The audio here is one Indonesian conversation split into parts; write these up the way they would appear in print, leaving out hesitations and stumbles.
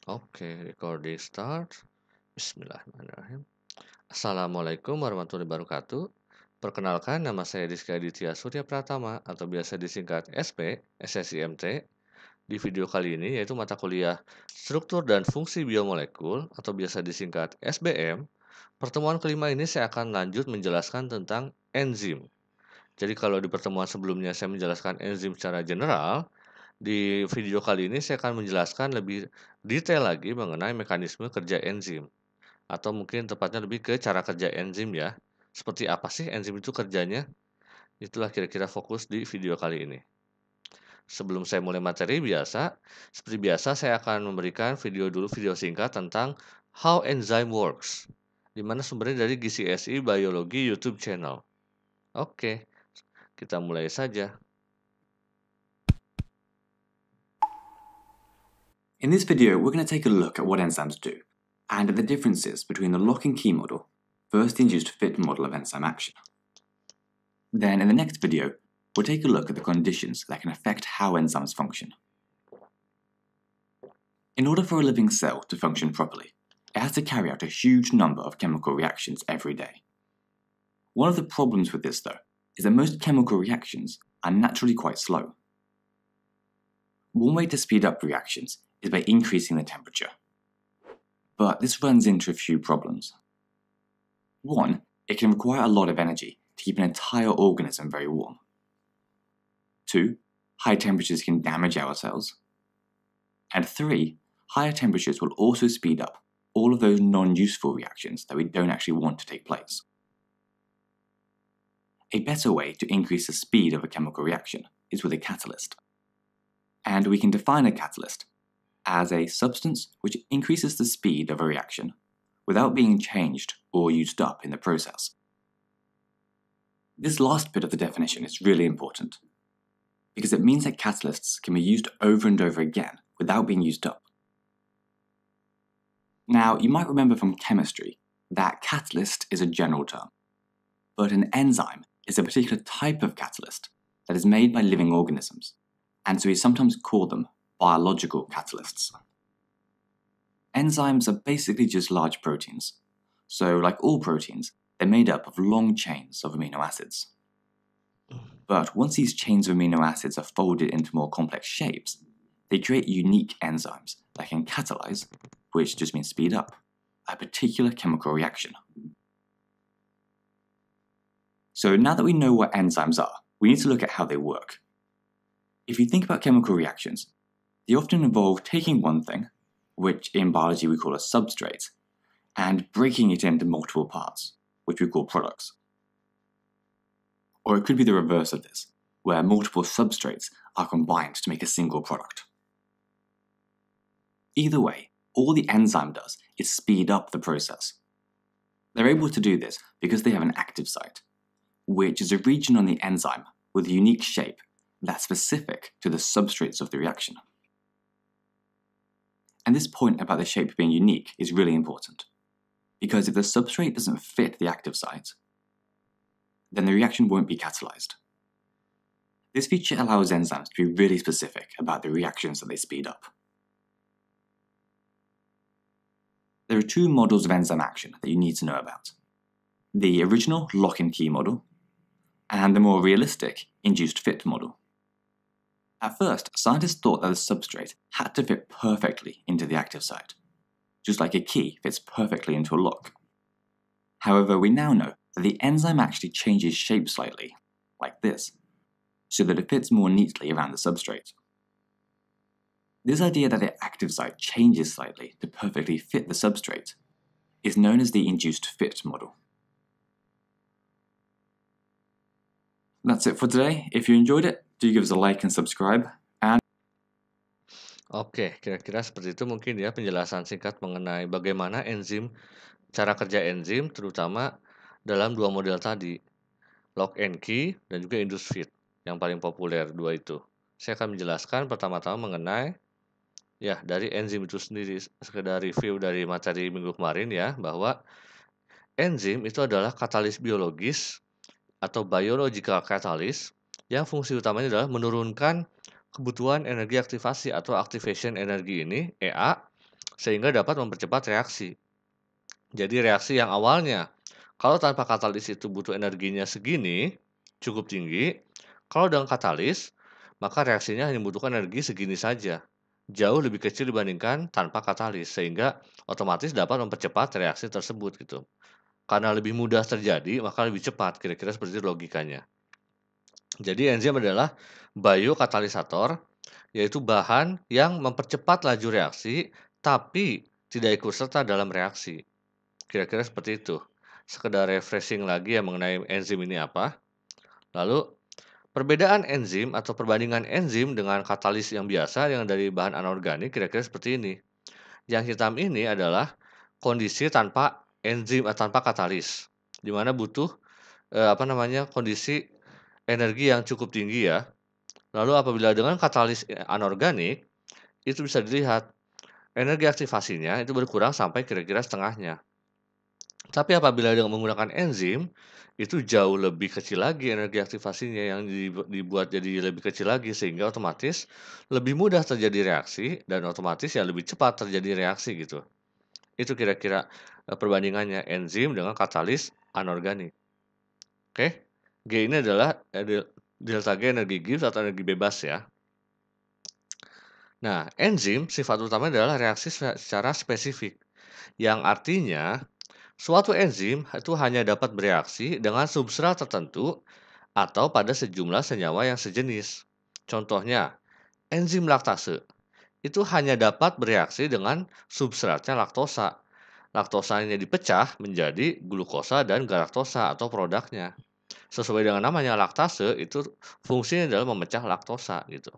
Oke, recording start. Bismillahirrahmanirrahim. Assalamualaikum warahmatullahi wabarakatuh. Perkenalkan, nama saya Rizky Aditya Surya Pratama atau biasa disingkat SP, SSIMT. Di video kali ini yaitu mata kuliah Struktur dan Fungsi Biomolekul atau biasa disingkat SBM. Pertemuan kelima ini saya akan lanjut menjelaskan tentang enzim. Jadi kalau di pertemuan sebelumnya saya menjelaskan enzim secara general, di video kali ini saya akan menjelaskan lebih detail lagi mengenai mekanisme kerja enzim, atau mungkin tepatnya lebih ke cara kerja enzim ya. Seperti apa sih enzim itu kerjanya? Itulah kira-kira fokus di video kali ini. Sebelum saya mulai materi seperti biasa saya akan memberikan video singkat tentang How Enzyme Works, di mana sumbernya dari GCSE Biology YouTube channel. Oke, kita mulai saja. In this video, we're going to take a look at what enzymes do, and at the differences between the lock and key model versus the induced fit model of enzyme action. Then, in the next video, we'll take a look at the conditions that can affect how enzymes function. In order for a living cell to function properly, it has to carry out a huge number of chemical reactions every day. One of the problems with this, though, is that most chemical reactions are naturally quite slow. One way to speed up reactions is by increasing the temperature. But this runs into a few problems. One, it can require a lot of energy to keep an entire organism very warm. Two, high temperatures can damage our cells. And three, higher temperatures will also speed up all of those non-useful reactions that we don't actually want to take place. A better way to increase the speed of a chemical reaction is with a catalyst. And we can define a catalyst as a substance which increases the speed of a reaction without being changed or used up in the process. This last bit of the definition is really important because it means that catalysts can be used over and over again without being used up. Now, you might remember from chemistry that catalyst is a general term, but an enzyme is a particular type of catalyst that is made by living organisms, and so we sometimes call them biological catalysts. Enzymes are basically just large proteins, so like all proteins, they're made up of long chains of amino acids. But once these chains of amino acids are folded into more complex shapes, they create unique enzymes that can catalyze, which just means speed up, a particular chemical reaction. So now that we know what enzymes are, we need to look at how they work. If you think about chemical reactions, they often involve taking one thing, which in biology we call a substrate, and breaking it into multiple parts, which we call products. Or it could be the reverse of this, where multiple substrates are combined to make a single product. Either way, all the enzyme does is speed up the process. They're able to do this because they have an active site, which is a region on the enzyme with a unique shape that's specific to the substrates of the reaction. And this point about the shape being unique is really important, because if the substrate doesn't fit the active site, then the reaction won't be catalyzed. This feature allows enzymes to be really specific about the reactions that they speed up. There are two models of enzyme action that you need to know about: the original lock and key model, and the more realistic induced fit model. At first, scientists thought that the substrate had to fit perfectly into the active site, just like a key fits perfectly into a lock. However, we now know that the enzyme actually changes shape slightly, like this, so that it fits more neatly around the substrate. This idea that the active site changes slightly to perfectly fit the substrate is known as the induced fit model. That's it for today. If you enjoyed it, do give us a like and subscribe. Oke, kira-kira seperti itu mungkin ya penjelasan singkat mengenai bagaimana cara kerja enzim, terutama dalam dua model tadi, lock and key dan juga induced fit, yang paling populer dua itu. Saya akan menjelaskan pertama-tama mengenai ya dari enzim itu sendiri, sekedar review dari materi minggu kemarin ya, bahwa enzim itu adalah katalis biologis atau biological catalyst yang fungsi utamanya adalah menurunkan kebutuhan energi aktivasi atau activation energi ini, EA, sehingga dapat mempercepat reaksi. Jadi reaksi yang awalnya kalau tanpa katalis itu butuh energinya segini, cukup tinggi, kalau dengan katalis, maka reaksinya hanya membutuhkan energi segini saja. Jauh lebih kecil dibandingkan tanpa katalis, sehingga otomatis dapat mempercepat reaksi tersebut gitu. Karena lebih mudah terjadi, maka lebih cepat, kira-kira seperti itu logikanya. Jadi enzim adalah biokatalisator, yaitu bahan yang mempercepat laju reaksi, tapi tidak ikut serta dalam reaksi. Kira-kira seperti itu. Sekedar refreshing lagi ya mengenai enzim ini apa. Lalu, perbedaan enzim atau perbandingan enzim dengan katalis yang biasa yang dari bahan anorganik kira-kira seperti ini. Yang hitam ini adalah kondisi tanpa enzim tanpa katalis, di mana butuh kondisi energi yang cukup tinggi ya. Lalu apabila dengan katalis anorganik, itu bisa dilihat energi aktivasinya itu berkurang sampai kira-kira setengahnya. Tapi apabila dengan menggunakan enzim, itu jauh lebih kecil lagi energi aktivasinya yang dibuat jadi lebih kecil lagi sehingga otomatis lebih mudah terjadi reaksi dan otomatis ya lebih cepat terjadi reaksi gitu. Itu kira-kira perbandingannya enzim dengan katalis anorganik. Oke. G ini adalah delta G energi Gibbs atau energi bebas ya. Nah, enzim sifat utamanya adalah reaksi secara spesifik, yang artinya suatu enzim itu hanya dapat bereaksi dengan substrat tertentu atau pada sejumlah senyawa yang sejenis. Contohnya, enzim laktase itu hanya dapat bereaksi dengan substratnya laktosa. Laktosanya dipecah menjadi glukosa dan galaktosa atau produknya. Sesuai dengan namanya, laktase itu fungsinya adalah memecah laktosa gitu.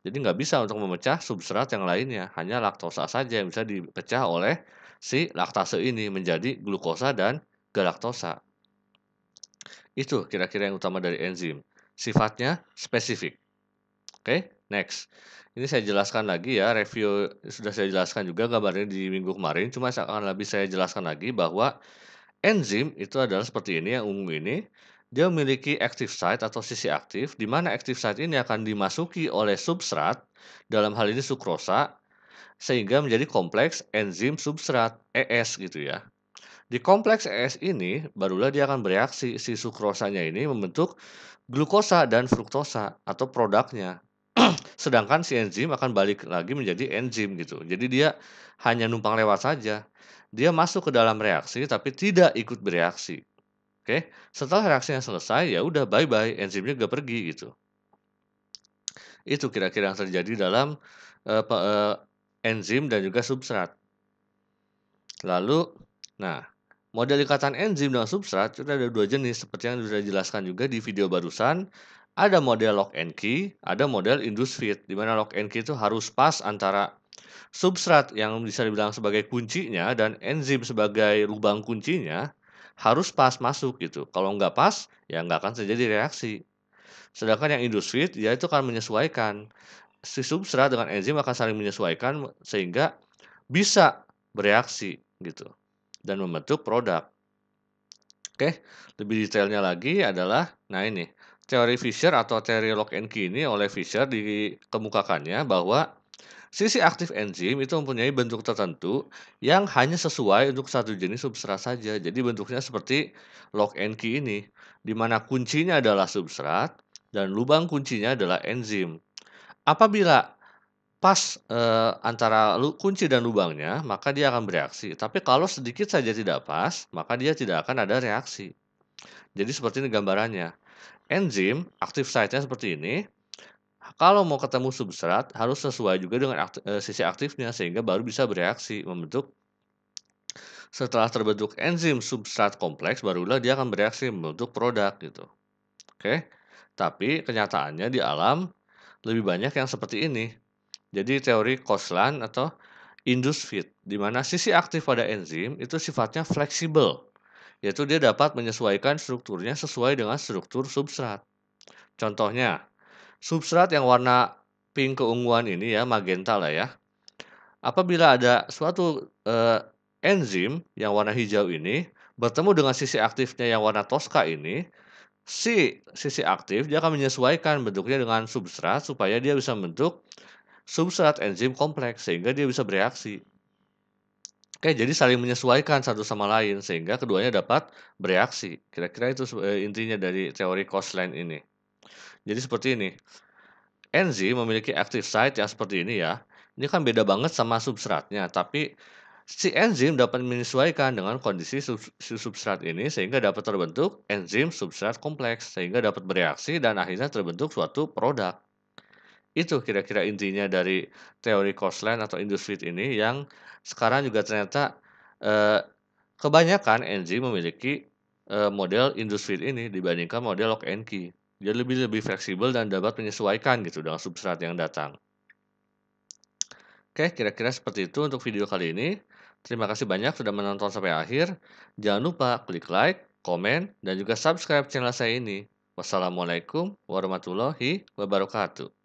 Jadi nggak bisa untuk memecah substrat yang lainnya, hanya laktosa saja yang bisa dipecah oleh si laktase ini menjadi glukosa dan galaktosa. Itu kira-kira yang utama dari enzim. Sifatnya spesifik. Oke, next. Ini saya jelaskan lagi ya, review sudah saya jelaskan juga gambarnya di minggu kemarin, cuma akan lebih saya jelaskan lagi bahwa enzim itu adalah seperti ini, yang ungu ini. Dia memiliki active site atau sisi aktif, di mana active site ini akan dimasuki oleh substrat, dalam hal ini sukrosa, sehingga menjadi kompleks enzim substrat, ES gitu ya. Di kompleks ES ini, barulah dia akan bereaksi, si sukrosanya ini membentuk glukosa dan fruktosa atau produknya. Sedangkan si enzim akan balik lagi menjadi enzim gitu. Jadi dia hanya numpang lewat saja. Dia masuk ke dalam reaksi tapi tidak ikut bereaksi. Oke, setelah reaksinya selesai ya udah bye-bye, enzimnya juga pergi gitu. Itu kira-kira yang terjadi dalam enzim dan juga substrat. Lalu, nah, model ikatan enzim dengan substrat itu ada dua jenis seperti yang sudah dijelaskan juga di video barusan. Ada model lock and key, ada model induced fit, di mana lock and key itu harus pas antara substrat yang bisa dibilang sebagai kuncinya dan enzim sebagai lubang kuncinya harus pas masuk gitu. Kalau nggak pas, ya nggak akan terjadi reaksi. Sedangkan yang induced fit, ya itu akan menyesuaikan. Si substrat dengan enzim akan saling menyesuaikan sehingga bisa bereaksi gitu dan membentuk produk. Oke, lebih detailnya lagi adalah, nah ini, teori Fisher atau teori lock and key ini oleh Fisher dikemukakannya bahwa sisi aktif enzim itu mempunyai bentuk tertentu yang hanya sesuai untuk satu jenis substrat saja. Jadi bentuknya seperti lock and key ini, di mana kuncinya adalah substrat dan lubang kuncinya adalah enzim. Apabila pas antara kunci dan lubangnya, maka dia akan bereaksi. Tapi kalau sedikit saja tidak pas, maka dia tidak akan ada reaksi. Jadi seperti ini gambarannya. Enzim, aktif site-nya seperti ini. Kalau mau ketemu substrat, harus sesuai juga dengan sisi aktifnya, sehingga baru bisa bereaksi, membentuk. Setelah terbentuk enzim substrat kompleks, barulah dia akan bereaksi, membentuk produk gitu. Oke, tapi kenyataannya di alam lebih banyak yang seperti ini. Jadi teori Koslan atau induced fit, di mana sisi aktif pada enzim itu sifatnya fleksibel, yaitu dia dapat menyesuaikan strukturnya sesuai dengan struktur substrat. Contohnya, substrat yang warna pink keunguan ini ya, magenta lah ya. Apabila ada suatu enzim yang warna hijau ini bertemu dengan sisi aktifnya yang warna toska ini, si sisi aktif dia akan menyesuaikan bentuknya dengan substrat supaya dia bisa membentuk substrat enzim kompleks sehingga dia bisa bereaksi. Oke, jadi saling menyesuaikan satu sama lain sehingga keduanya dapat bereaksi. Kira-kira itu intinya dari teori Koszalin ini. Jadi seperti ini, enzim memiliki active site yang seperti ini ya. Ini kan beda banget sama substratnya, tapi si enzim dapat menyesuaikan dengan kondisi si substrat ini sehingga dapat terbentuk enzim substrat kompleks sehingga dapat bereaksi dan akhirnya terbentuk suatu produk. Itu kira-kira intinya dari teori Koszalin atau Indus ini yang sekarang juga ternyata, eee, kebanyakan enzim memiliki, model Indus ini dibandingkan model lock and key. Dia lebih lebih fleksibel dan dapat menyesuaikan gitu dengan substrat yang datang. Oke, kira-kira seperti itu untuk video kali ini. Terima kasih banyak sudah menonton sampai akhir. Jangan lupa klik like, komen, dan juga subscribe channel saya ini. Wassalamualaikum warahmatullahi wabarakatuh.